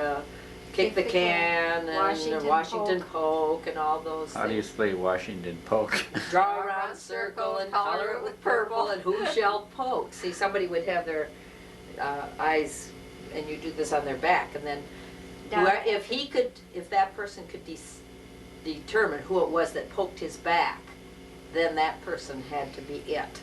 kick the can and Washington poke and all those How do you things. play Washington poke? Draw around a circle and color it with purple, and who shall poke? See, somebody would have their eyes, and you do this on their back, and then if that person could determine who it was that poked his back, then that person had to be it.